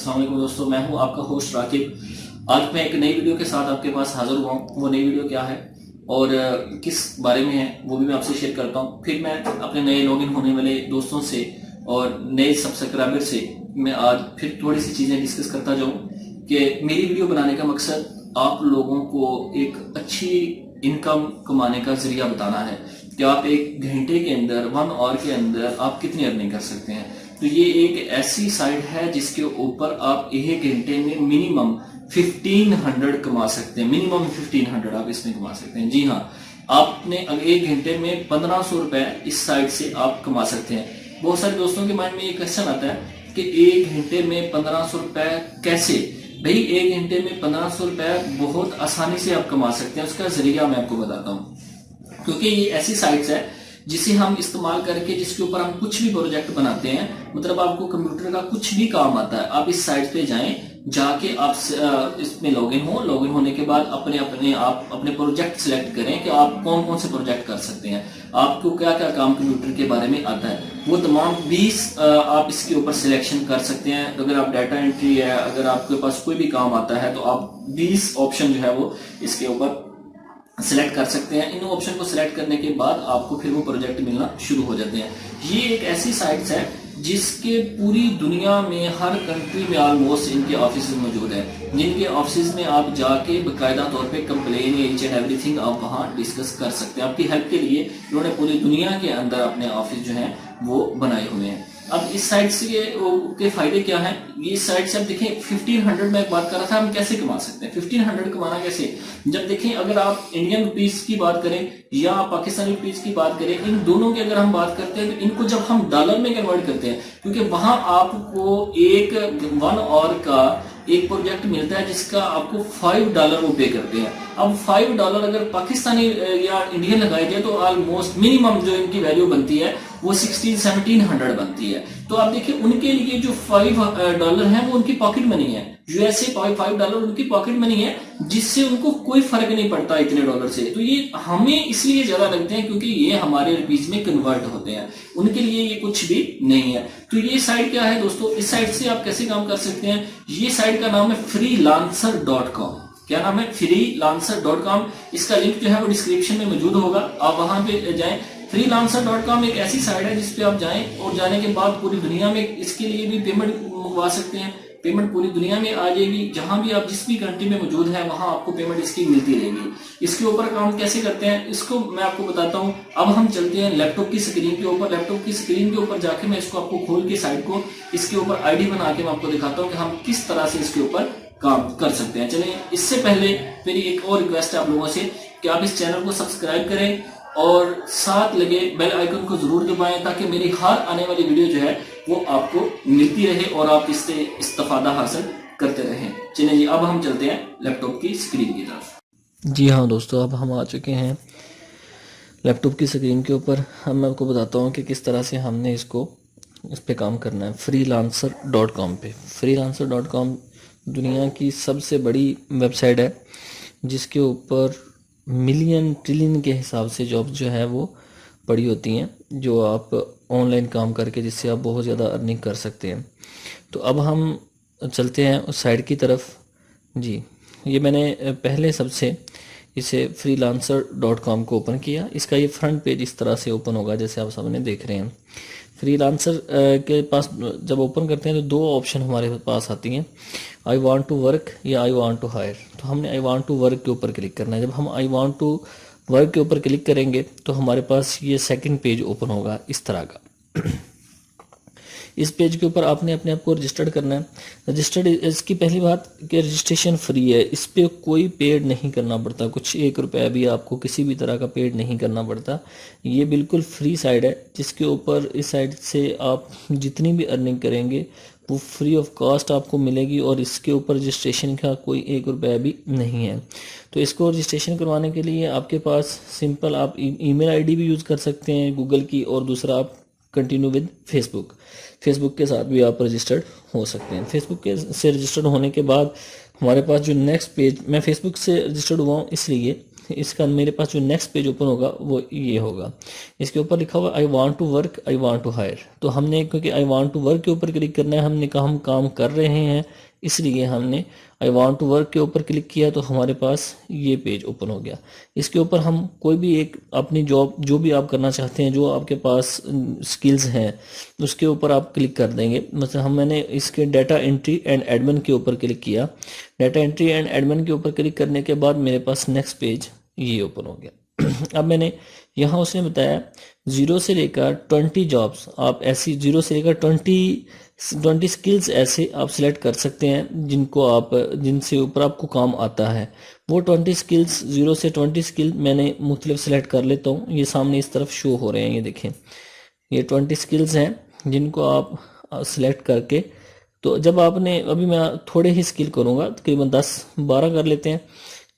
अस्सलाम वालेकुम दोस्तों, मैं हूं आपका होस्ट राकिब। आज मैं एक नई वीडियो के साथ आपके पास हाजिर हुआ हूं। वो नई वीडियो क्या है और किस बारे में है वो भी मैं आपसे शेयर करता हूं। फिर मैं अपने नए लॉगिन होने वाले दोस्तों से और नए सब्सक्राइबर से मैं आज फिर थोड़ी सी चीज़ें डिस्कस करता जाऊँ कि मेरी वीडियो बनाने का मकसद आप लोगों को एक अच्छी इनकम कमाने का जरिया बताना है कि आप एक घंटे के अंदर 1 आवर के अंदर आप कितनी अर्निंग कर सकते हैं। तो ये एक ऐसी साइट है जिसके ऊपर आप एक घंटे में मिनिमम 1500 कमा सकते हैं। मिनिमम 1500 आप इसमें कमा सकते हैं। जी हाँ, आपने एक घंटे में 1500 रुपए इस साइट से आप कमा सकते हैं। बहुत सारे दोस्तों के माइंड में ये क्वेश्चन आता है कि एक घंटे में 1500 रुपए कैसे। भाई, एक घंटे में 1500 रुपए बहुत आसानी से आप कमा सकते हैं। उसका जरिया मैं आपको बताता हूँ, क्योंकि ये ऐसी साइट्स है जिसे हम इस्तेमाल करके जिसके ऊपर हम कुछ भी प्रोजेक्ट बनाते हैं, मतलब आपको कंप्यूटर का कुछ भी काम आता है, आप इस साइट पे जाएं, जाके आप इसमें लॉगिन होने के बाद आप अपने प्रोजेक्ट सिलेक्ट करें कि आप कौन कौन से प्रोजेक्ट कर सकते हैं, आपको क्या क्या काम कंप्यूटर के बारे में आता है। वो तमाम 20 आप इसके ऊपर सिलेक्शन कर सकते हैं। अगर आप डाटा एंट्री है, अगर आपके पास कोई भी काम आता है तो आप 20 ऑप्शन जो है वो इसके ऊपर सिलेक्ट कर सकते हैं। इन ऑप्शन को सिलेक्ट करने के बाद आपको फिर वो प्रोजेक्ट मिलना शुरू हो जाते हैं। ये एक ऐसी साइट्स है जिसके पूरी दुनिया में हर कंट्री में ऑलमोस्ट इनके ऑफिस मौजूद है, जिनके ऑफिस में आप जाके बाकायदा तौर पे कंप्लेन ईच एंड एवरीथिंग आप वहां डिस्कस कर सकते हैं। आपकी हेल्प के लिए इन्होंने पूरी दुनिया के अंदर अपने ऑफिस जो है वो बनाए हुए हैं। अब इस साइट से के फायदे क्या हैं? ये साइट से आप देखें 1500 में बात कर रहा था, हम कैसे कमा सकते हैं। 1500 कमाना कैसे? जब देखें, अगर आप इंडियन रुपीस की बात करें या पाकिस्तानी रुपीस की बात करें, इन दोनों की अगर हम बात करते हैं तो इनको जब हम डॉलर में कन्वर्ट करते हैं, क्योंकि वहां आपको एक 1 आवर का एक प्रोजेक्ट मिलता है जिसका आपको $5 वो पे करते हैं। अब $5 अगर पाकिस्तानी या इंडियन लगाए जाए तो ऑलमोस्ट मिनिमम जो इनकी वैल्यू बनती है वो 1600-1700 बनती है। तो आप देखिए, उनके लिए जो $5 है वो उनकी पॉकेट मनी है। यूएसए $5 उनकी पॉकेट मनी है, जिससे उनको कोई फर्क नहीं पड़ता इतने डॉलर से। तो ये हमें इसलिए ज्यादा लगते हैं क्योंकि ये हमारे रुपीज में कन्वर्ट होते हैं, उनके लिए ये कुछ भी नहीं है। तो ये साइट क्या है दोस्तों? इस साइट से आप कैसे काम कर सकते हैं? ये साइट का नाम है freelancer.com। क्या नाम है? freelancer.com। इसका लिंक जो है वो डिस्क्रिप्शन में मौजूद होगा, आप वहां पे जाएं। freelancer.com एक ऐसी साइट है जिसपे आप जाएं और जाने के बाद पूरी दुनिया में इसके लिए भी पेमेंट मंगवा सकते हैं। पेमेंट पूरी दुनिया में आ जाएगी, जहां भी आप जिस भी कंट्री में मौजूद है वहां आपको पेमेंट इसकी मिलती रहेगी। इसके ऊपर काम कैसे करते हैं इसको मैं आपको बताता हूं। अब हम चलते हैं लैपटॉप की स्क्रीन के ऊपर। लैपटॉप की स्क्रीन के ऊपर जाके मैं इसको आपको खोल के साइट को इसके ऊपर आईडी बना के मैं आपको दिखाता हूं कि हम किस तरह से इसके ऊपर काम कर सकते हैं। चलिए, इससे पहले मेरी एक और रिक्वेस्ट है आप लोगों से कि आप इस चैनल को सब्सक्राइब करें और साथ लगे बेल आइकन को जरूर दबाएं ताकि मेरी हर आने वाली वीडियो जो है वो आपको मिलती रहे और आप इससे इस्तेफादा हासिल करते रहें। चलिए जी, अब हम चलते हैं लैपटॉप की स्क्रीन की तरफ। जी हाँ दोस्तों, अब हम आ चुके हैं लैपटॉप की स्क्रीन के ऊपर। अब मैं आपको बताता हूँ कि किस तरह से हमने इस पे काम करना है। freelancer.com पे freelancer.com दुनिया की सबसे बड़ी वेबसाइट है जिसके ऊपर मिलियन ट्रिलियन के हिसाब से जॉब जो है वो पड़ी होती हैं, जो आप ऑनलाइन काम करके जिससे आप बहुत ज़्यादा अर्निंग कर सकते हैं। तो अब हम चलते हैं उस साइट की तरफ। जी, ये मैंने पहले सबसे इसे freelancer.com को ओपन किया। इसका ये फ्रंट पेज इस तरह से ओपन होगा जैसे आप सामने देख रहे हैं। फ्रीलांसर के पास जब ओपन करते हैं तो 2 ऑप्शन हमारे पास आती हैं, आई वांट टू वर्क या आई वांट टू हायर। तो हमने आई वांट टू वर्क के ऊपर क्लिक करना है। जब हम आई वांट टू वर्क के ऊपर क्लिक करेंगे तो हमारे पास ये सेकंड पेज ओपन होगा इस तरह का। इस पेज के ऊपर आपने अपने आप को रजिस्टर्ड करना है। रजिस्टर्ड, इसकी पहली बात कि रजिस्ट्रेशन फ्री है, इस पे कोई पेड नहीं करना पड़ता, कुछ 1 रुपया भी आपको किसी भी तरह का पेड नहीं करना पड़ता। ये बिल्कुल फ्री साइट है जिसके ऊपर इस साइट से आप जितनी भी अर्निंग करेंगे वो फ्री ऑफ कॉस्ट आपको मिलेगी और इसके ऊपर रजिस्ट्रेशन का कोई 1 रुपया भी नहीं है। तो इसको रजिस्ट्रेशन करवाने के लिए आपके पास सिंपल आप ईमेल आईडी भी यूज़ कर सकते हैं गूगल की, और दूसरा आप कंटिन्यू विद फेसबुक के साथ भी आप रजिस्टर्ड हो सकते हैं। फेसबुक के से रजिस्टर्ड होने के बाद हमारे पास जो नेक्स्ट पेज, मैं फेसबुक से रजिस्टर्ड हुआ हूँ इसलिए इसका मेरे पास जो नेक्स्ट पेज ओपन होगा वो ये होगा। इसके ऊपर लिखा हुआ I want to work, I want to hire. तो हमने क्योंकि आई वांट टू वर्क के ऊपर क्लिक करना है, हमने कहा हम काम कर रहे हैं, इसलिए हमने आई वांट टू वर्क के ऊपर क्लिक किया तो हमारे पास ये पेज ओपन हो गया। इसके ऊपर हम कोई भी एक अपनी जॉब जो भी आप करना चाहते हैं, जो आपके पास स्किल्स हैं, उसके ऊपर आप क्लिक कर देंगे। मतलब मैंने इसके डाटा एंट्री एंड एडमिन के ऊपर क्लिक किया। डाटा एंट्री एंड एडमिन के ऊपर क्लिक करने के बाद मेरे पास नेक्स्ट पेज ये ओपन हो गया। अब मैंने यहाँ उसने बताया 0 से लेकर 20 जॉब्स, आप ऐसी 0 से लेकर 20 स्किल्स ऐसे आप सिलेक्ट कर सकते हैं जिनसे ऊपर आपको काम आता है। वो 20 स्किल्स 0 से 20 स्किल मैंने मुख्तलिफ सिलेक्ट कर लेता हूँ। ये सामने इस तरफ शो हो रहे हैं, ये देखें, ये 20 स्किल्स हैं जिनको आप सिलेक्ट करके, तो जब आपने, अभी मैं थोड़े ही स्किल करूँगा, तकरीबन 10-12 कर लेते हैं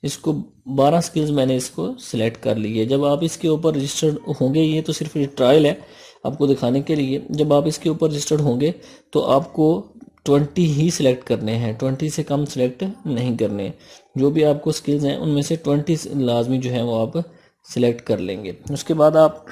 इसको। 12 स्किल्स मैंने इसको सिलेक्ट कर ली है। जब आप इसके ऊपर रजिस्टर्ड होंगे, ये तो सिर्फ ट्रायल है आपको दिखाने के लिए, जब आप इसके ऊपर रजिस्टर्ड होंगे तो आपको 20 ही सिलेक्ट करने हैं, 20 से कम सिलेक्ट नहीं करने। जो भी आपको स्किल्स हैं उनमें से 20 लाजमी जो है वो आप सिलेक्ट कर लेंगे। उसके बाद आप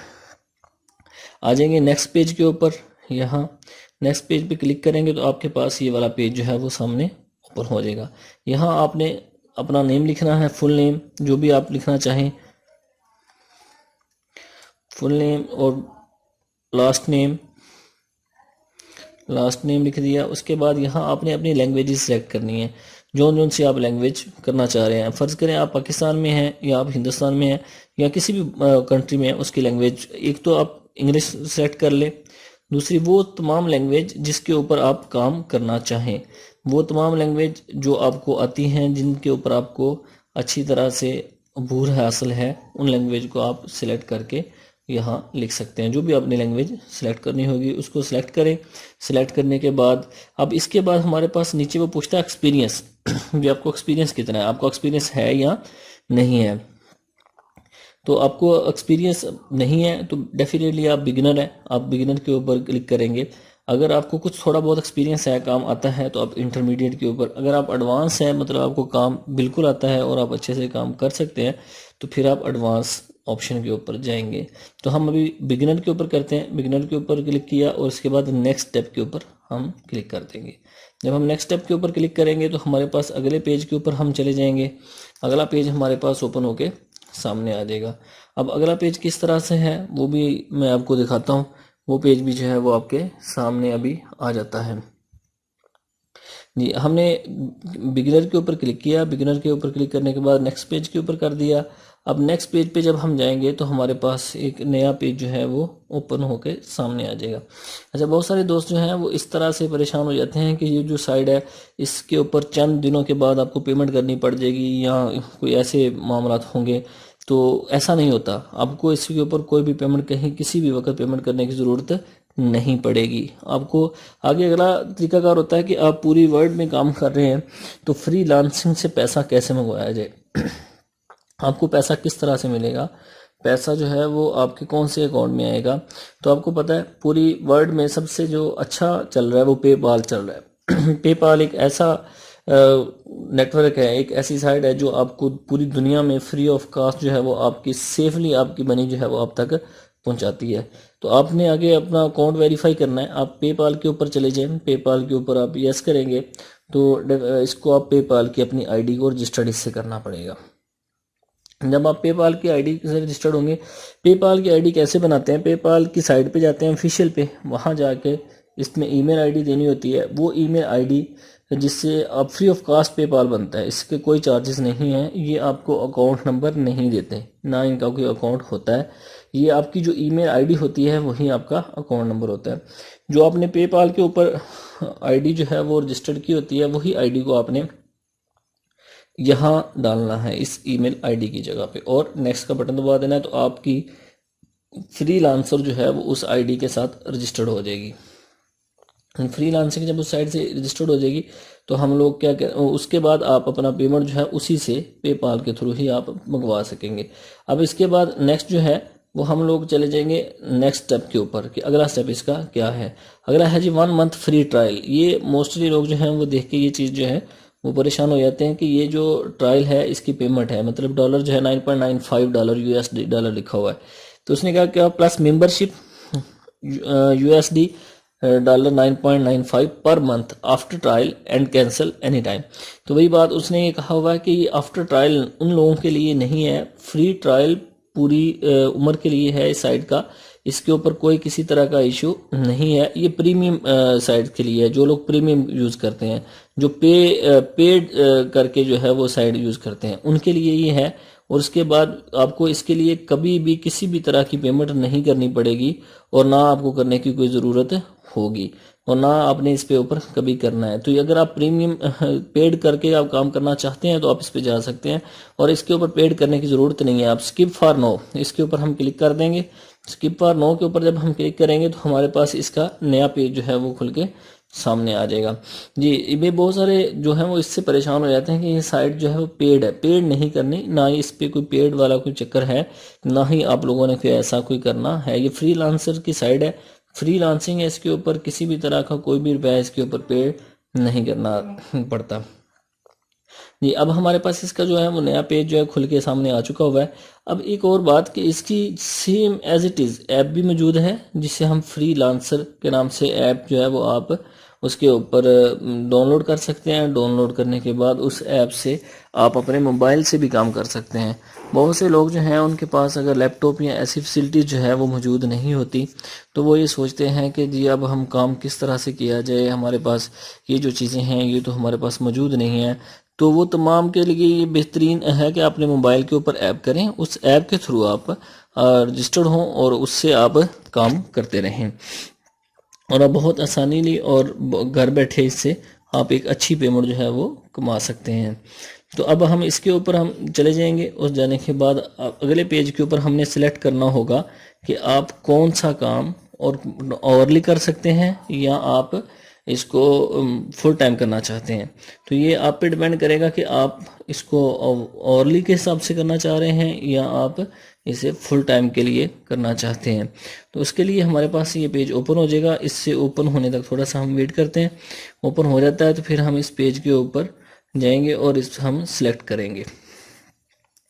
आ जाएंगे नेक्स्ट पेज के ऊपर। यहाँ नेक्स्ट पेज पे क्लिक करेंगे तो आपके पास ये वाला पेज जो है वो सामने ओपन हो जाएगा। यहाँ आपने अपना नेम लिखना है, फुल नेम जो भी आप लिखना चाहें, फुल नेम और लास्ट नेम लिख दिया। उसके बाद यहाँ आपने अपनी लैंग्वेजेस सेलेक्ट करनी है, जोन से आप लैंग्वेज करना चाह रहे हैं। फ़र्ज़ करें आप पाकिस्तान में हैं या आप हिंदुस्तान में हैं या किसी भी कंट्री में हैं, उसकी लैंग्वेज एक तो आप इंग्लिश सेलेक्ट कर ले, दूसरी वो तमाम लैंग्वेज जिसके ऊपर आप काम करना चाहें, वो तमाम लैंग्वेज जो आपको आती हैं, जिनके ऊपर आपको अच्छी तरह से अबूर हासिल है, उन लैंग्वेज को आप सिलेक्ट करके यहाँ लिख सकते हैं। जो भी आपने लैंग्वेज सेलेक्ट करनी होगी उसको सिलेक्ट करें। सिलेक्ट करने के बाद अब इसके बाद हमारे पास नीचे वो पूछता है एक्सपीरियंस भी, आपको एक्सपीरियंस कितना है, आपको एक्सपीरियंस है या नहीं है। तो आपको एक्सपीरियंस नहीं है तो डेफिनेटली आप बिगिनर हैं, आप बिगिनर के ऊपर क्लिक करेंगे। अगर आपको कुछ थोड़ा बहुत एक्सपीरियंस है, काम आता है, तो आप इंटरमीडिएट के ऊपर। अगर आप एडवांस हैं, मतलब आपको काम बिल्कुल आता है और आप अच्छे से काम कर सकते हैं, तो फिर आप एडवांस ऑप्शन के ऊपर जाएंगे। तो हम अभी बिगिनर के ऊपर करते हैं। बिगिनर के ऊपर क्लिक किया और उसके बाद नेक्स्ट स्टेप के ऊपर हम क्लिक कर देंगे। जब हम नेक्स्ट स्टेप के ऊपर क्लिक करेंगे तो हमारे पास अगले पेज के ऊपर हम चले जाएंगे। अगला पेज हमारे पास ओपन होके सामने आ जाएगा। अब अगला पेज किस तरह से है वो भी मैं आपको दिखाता हूँ। वो पेज भी जो है वो आपके सामने अभी आ जाता है जी। हमने बिगिनर के ऊपर क्लिक किया, बिगिनर के ऊपर क्लिक करने के बाद नेक्स्ट पेज के ऊपर कर दिया। अब नेक्स्ट पेज पे जब हम जाएंगे तो हमारे पास एक नया पेज जो है वो ओपन होके सामने आ जाएगा। अच्छा, बहुत सारे दोस्त जो हैं वो इस तरह से परेशान हो जाते हैं कि ये जो साइड है इसके ऊपर चंद दिनों के बाद आपको पेमेंट करनी पड़ जाएगी या कोई ऐसे मामला होंगे। तो ऐसा नहीं होता, आपको इसके ऊपर कोई भी पेमेंट कहीं किसी भी वक्त पेमेंट करने की ज़रूरत नहीं पड़ेगी। आपको आगे अगला तरीकाकार होता है कि आप पूरी वर्ल्ड में काम कर रहे हैं तो फ्रीलांसिंग से पैसा कैसे मंगवाया जाए, आपको पैसा किस तरह से मिलेगा, पैसा जो है वो आपके कौन से अकाउंट में आएगा। तो आपको पता है पूरी वर्ल्ड में सबसे जो अच्छा चल रहा है वो पेपाल चल रहा है। पेपाल एक ऐसा नेटवर्क है, एक ऐसी साइट है जो आपको पूरी दुनिया में फ्री ऑफ कास्ट जो है वो आपकी सेफली आपकी मनी जो है वो आप तक पहुंचाती है। तो आपने आगे अपना अकाउंट वेरीफाई करना है, आप पेपाल के ऊपर चले जाएं। पेपाल के ऊपर आप यस करेंगे तो इसको आप पेपाल की अपनी आईडी को रजिस्टर्ड इससे करना पड़ेगा। जब आप पेपाल की आईडी से रजिस्टर्ड होंगे, पेपाल की आईडी कैसे बनाते हैं, पेपाल की साइट पे जाते हैं ऑफिशियल पे, वहाँ जाके इसमें ईमेल आईडी देनी होती है। वो ईमेल आईडी जिससे आप फ्री ऑफ कास्ट पेपाल बनता है, इसके कोई चार्जेस नहीं है। ये आपको अकाउंट नंबर नहीं देते, ना इनका कोई अकाउंट होता है। ये आपकी जो ईमेल आईडी होती है वही आपका अकाउंट नंबर होता है। जो आपने पेपाल के ऊपर आईडी जो है वो रजिस्टर्ड की होती है, वही आईडी को आपने यहाँ डालना है इस ईमेल आईडी की जगह पे, और नेक्स्ट का बटन दबा देना है। तो आपकी फ्रीलांसर जो है वो उस आईडी के साथ रजिस्टर्ड हो जाएगी। फ्रीलांसिंग जब उस साइट से रजिस्टर्ड हो जाएगी तो हम लोग क्या कर, उसके बाद आप अपना पेमेंट जो है उसी से पेपाल के थ्रू ही आप मंगवा सकेंगे। अब इसके बाद नेक्स्ट जो है वो हम लोग चले जाएंगे नेक्स्ट स्टेप के ऊपर कि अगला स्टेप इसका क्या है। अगला है जी 1 मंथ फ्री ट्रायल। ये मोस्टली लोग जो हैं वो देख के ये चीज़ जो है वो परेशान हो जाते हैं कि ये जो ट्रायल है इसकी पेमेंट है, मतलब डॉलर जो है $9.95 यूएसडी डॉलर लिखा हुआ है। तो उसने कहा कि plus membership USD dollar 9.95 per month after trial and cancel any time. तो वही बात उसने ये कहा हुआ है कि आफ्टर ट्रायल उन लोगों के लिए नहीं है, फ्री ट्रायल पूरी उम्र के लिए है इस साइट का, इसके ऊपर कोई किसी तरह का इशू नहीं है। ये प्रीमियम साइट के लिए है, जो लोग प्रीमियम यूज़ करते हैं, जो पेड करके जो है वो साइट यूज़ करते हैं, उनके लिए ये है। और उसके बाद आपको इसके लिए कभी भी किसी भी तरह की पेमेंट नहीं करनी पड़ेगी और ना आपको करने की कोई ज़रूरत होगी और ना आपने इस पे ऊपर कभी करना है। तो अगर आप प्रीमियम पेड करके आप काम करना चाहते हैं तो आप इस पे जा सकते हैं और इसके ऊपर पेड करने की ज़रूरत नहीं है। आप स्किप फॉर नो इसके ऊपर हम क्लिक कर देंगे। स्किप फॉर नो के ऊपर जब हम क्लिक करेंगे तो हमारे पास इसका नया पेज जो है वो खुल के सामने आ जाएगा जी। ये बहुत सारे जो है वो इससे परेशान हो जाते हैं कि ये साइट जो है वो पेड है, पेड नहीं करनी, ना ही इस पे कोई पेड वाला कोई चक्कर है, ना ही आप लोगों ने कोई ऐसा कोई करना है। ये फ्रीलांसर की साइट है, फ्रीलांसिंग है, इसके ऊपर किसी भी तरह का कोई भी रुपया इसके ऊपर पेड नहीं करना पड़ता जी। अब हमारे पास इसका जो है वो नया पेज जो है खुल के सामने आ चुका हुआ है। अब एक और बात कि इसकी same as it is app भी मौजूद है, जिसे हम फ्रीलांसर के नाम से ऐप जो है वो आप उसके ऊपर डाउनलोड कर सकते हैं। डाउनलोड करने के बाद उस ऐप से आप अपने मोबाइल से भी काम कर सकते हैं। बहुत से लोग जो हैं उनके पास अगर लैपटॉप या ऐसी फैसिलिटीज़ जो है वो मौजूद नहीं होती, तो वो ये सोचते हैं कि जी अब हम काम किस तरह से किया जाए, हमारे पास ये जो चीज़ें हैं ये तो हमारे पास मौजूद नहीं है। तो वो तमाम के लिए ये बेहतरीन है कि अपने मोबाइल के ऊपर ऐप करें, उस ऐप के थ्रू आप रजिस्टर्ड हों और उससे आप काम करते रहें और आप बहुत आसानी और घर बैठे इससे आप एक अच्छी पेमेंट जो है वो कमा सकते हैं। तो अब हम इसके ऊपर हम चले जाएंगे। उस जाने के बाद अगले पेज के ऊपर हमने सेलेक्ट करना होगा कि आप कौन सा काम और आवरली कर सकते हैं या आप इसको फुल टाइम करना चाहते हैं। तो ये आप पे डिपेंड करेगा कि आप इसको आवरली के हिसाब से करना चाह रहे हैं या आप इसे फुल टाइम के लिए करना चाहते हैं। तो उसके लिए हमारे पास ये पेज ओपन हो जाएगा। इससे ओपन होने तक थोड़ा सा हम वेट करते हैं। ओपन हो जाता है तो फिर हम इस पेज के ऊपर जाएंगे और इस हम सिलेक्ट करेंगे।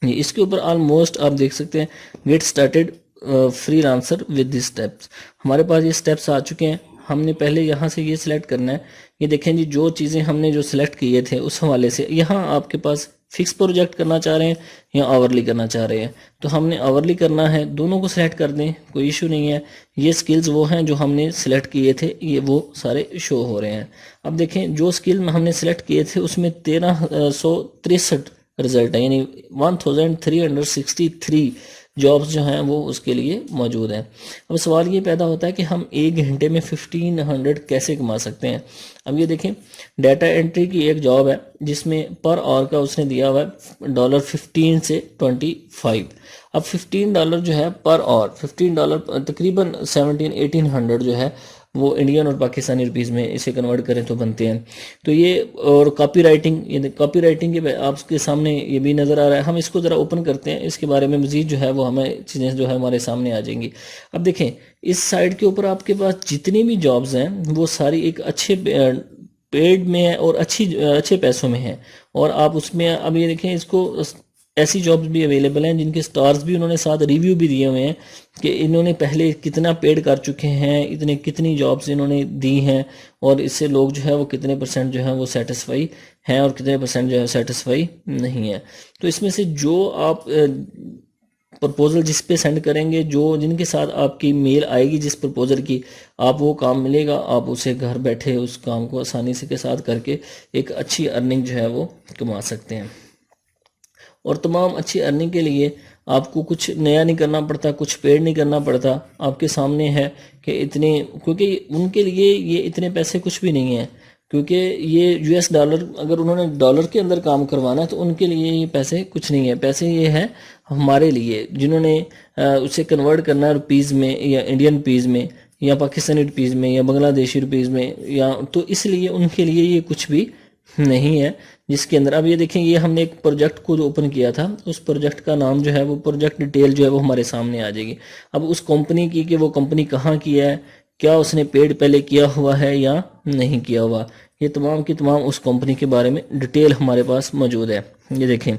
इसके ऊपर ऑलमोस्ट आप देख सकते हैं get started freelancer with this steps. हमारे पास ये स्टेप्स आ चुके हैं। हमने पहले यहाँ से ये सिलेक्ट करना है। ये देखें जी, जो चीज़ें हमने जो सिलेक्ट किए थे उस हवाले से यहाँ आपके पास फिक्स प्रोजेक्ट करना चाह रहे हैं या आवरली करना चाह रहे हैं। तो हमने आवरली करना है, दोनों को सिलेक्ट कर दें, कोई इशू नहीं है। ये स्किल्स वो हैं जो हमने सिलेक्ट किए थे, ये वो सारे शो हो रहे हैं। अब देखें जो स्किल हमने सिलेक्ट किए थे उसमें 1363 रिजल्ट है, यानी 1363 जॉब्स जो हैं वो उसके लिए मौजूद हैं। अब सवाल ये पैदा होता है कि हम एक घंटे में 1500 कैसे कमा सकते हैं। अब ये देखें, डाटा एंट्री की एक जॉब है जिसमें पर आवर का उसने दिया हुआ है $15 से 25। अब $15 जो है पर आवर, $15 तकरीबन 1700-1800 जो है वो इंडियन और पाकिस्तानी रुपीज़ में इसे कन्वर्ट करें तो बनते हैं। तो ये और कॉपी राइटिंग, ये कॉपी राइटिंग के आपके सामने ये भी नज़र आ रहा है। हम इसको ज़रा ओपन करते हैं, इसके बारे में मज़ीद जो है वो हमें चीज़ें जो है हमारे सामने आ जाएंगी। अब देखें इस साइट के ऊपर आपके पास जितनी भी जॉब्स हैं वो सारी एक अच्छे पेड में है और अच्छे पैसों में है। और आप उसमें अब ये देखें, इसको ऐसी जॉब्स भी अवेलेबल हैं जिनके स्टार्स भी उन्होंने साथ रिव्यू भी दिए हुए हैं कि इन्होंने पहले कितना पेड कर चुके हैं, कितनी जॉब्स इन्होंने दी हैं और इससे लोग जो है वो कितने % जो है वो सेटिस्फाई हैं और कितने % जो है सेटिस्फाई नहीं है। तो इसमें से जो आप प्रपोजल जिस पे सेंड करेंगे, जो जिनके साथ आपकी मेल आएगी जिस प्रपोजल की, आप वो काम मिलेगा, आप उसे घर बैठे उस काम को आसानी से के साथ करके एक अच्छी अर्निंग जो है वो कमा सकते हैं। और तमाम अच्छी अर्निंग के लिए आपको कुछ नया नहीं करना पड़ता, कुछ पेड नहीं करना पड़ता। आपके सामने है कि इतने, क्योंकि उनके लिए ये इतने पैसे कुछ भी नहीं है, क्योंकि ये US डॉलर, अगर उन्होंने डॉलर के अंदर काम करवाना है तो उनके लिए ये पैसे कुछ नहीं है। पैसे ये है हमारे लिए जिन्होंने उसे कन्वर्ट करना है रुपीज़ में या इंडियन रुपीज़ में या पाकिस्तानी रुपीज़ में या बांग्लादेशी रुपीज़ में, या तो इसलिए उनके लिए ये कुछ भी नहीं है जिसके अंदर। अब ये देखें, ये हमने एक प्रोजेक्ट को जो ओपन किया था, उस प्रोजेक्ट का नाम जो है वो प्रोजेक्ट डिटेल जो है वो हमारे सामने आ जाएगी। अब उस कंपनी की कि वो कंपनी कहाँ की है, क्या उसने पेड पहले किया हुआ है या नहीं किया हुआ, ये तमाम की तमाम उस कंपनी के बारे में डिटेल हमारे पास मौजूद है। ये देखें,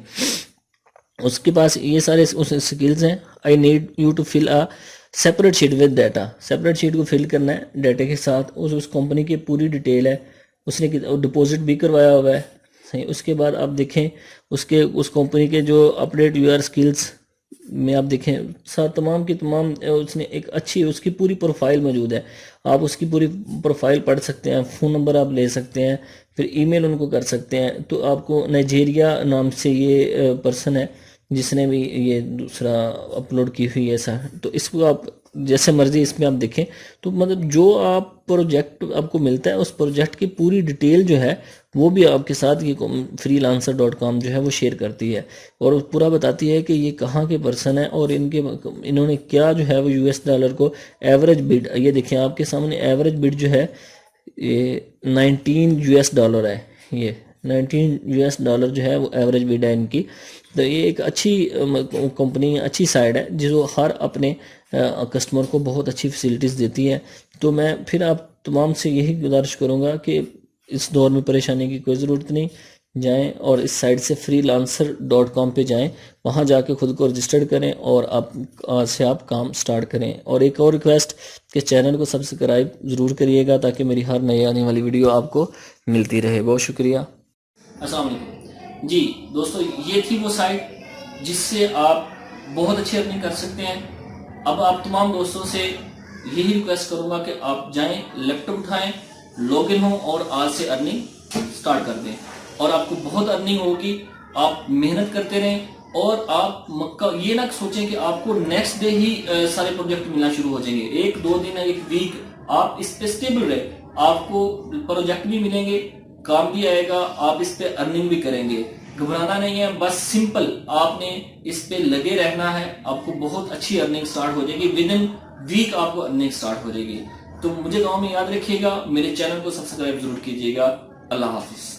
उसके पास ये सारे उस स्किल्स हैं। I need you to fill a separate sheet with data, separate sheet को फिल करना है डाटा के साथ। उस कंपनी की पूरी डिटेल है, उसने डिपॉजिट भी करवाया हुआ है, सही। उसके बाद आप देखें उसके उस कंपनी के जो अपडेट यूआर स्किल्स में आप देखें साथ तमाम की तमाम उसने एक अच्छी उसकी पूरी प्रोफाइल मौजूद है। आप उसकी पूरी प्रोफाइल पढ़ सकते हैं, फ़ोन नंबर आप ले सकते हैं, फिर ईमेल उनको कर सकते हैं। तो आपको नाइजीरिया नाम से ये पर्सन है जिसने भी ये दूसरा अपलोड की हुई है ऐसा। तो इसको आप जैसे मर्जी इसमें आप देखें, तो मतलब जो आप प्रोजेक्ट आपको मिलता है उस प्रोजेक्ट की पूरी डिटेल जो है वो भी आपके साथ ये freelancer.com जो है वो शेयर करती है और पूरा बताती है कि ये कहाँ के पर्सन है और इन्होंने क्या जो है वो यूएस डॉलर को एवरेज बिड, ये देखें आपके सामने एवरेज बिड जो है ये 19 यूएस डॉलर है। ये 19 यूएस डॉलर जो है वो एवरेज बिड है इनकी। तो ये एक अच्छी कंपनी, अच्छी साइट है जो हर अपने कस्टमर को बहुत अच्छी फैसिलिटीज़ देती है। तो मैं फिर आप तमाम से यही गुजारिश करूँगा कि इस दौर में परेशानी की कोई ज़रूरत नहीं, जाएं और इस साइट से freelancer.com पे जाएं, वहां जाके खुद को रजिस्टर करें और आप आज से आप काम स्टार्ट करें। और एक और रिक्वेस्ट कि चैनल को सब्सक्राइब ज़रूर करिएगा ताकि मेरी हर नई आने वाली वीडियो आपको मिलती रहे। बहुत शुक्रिया। अस्सलाम वालेकुम जी दोस्तों, ये थी वो साइट जिससे आप बहुत अच्छी अर्निंग कर सकते हैं। अब आप तमाम दोस्तों से यही रिक्वेस्ट करूंगा कि आप जाएं, लैपटॉप उठाएं, लॉगिन हो और आज से अर्निंग स्टार्ट कर दें और आपको बहुत अर्निंग होगी। आप मेहनत करते रहें और आप ये ना सोचें कि आपको नेक्स्ट डे ही सारे प्रोजेक्ट मिलना शुरू हो जाएंगे। एक दो दिन, एक वीक आप इस पे स्टेबल रहे, आपको प्रोजेक्ट भी मिलेंगे, काम भी आएगा, आप इस पे अर्निंग भी करेंगे। घबराना नहीं है, बस सिंपल आपने इस पे लगे रहना है, आपको बहुत अच्छी अर्निंग स्टार्ट हो जाएगी। विद इन वीक आपको अर्निंग स्टार्ट हो जाएगी। तो मुझे दुआ में याद रखिएगा, मेरे चैनल को सब्सक्राइब जरूर कीजिएगा। अल्लाह हाफिज।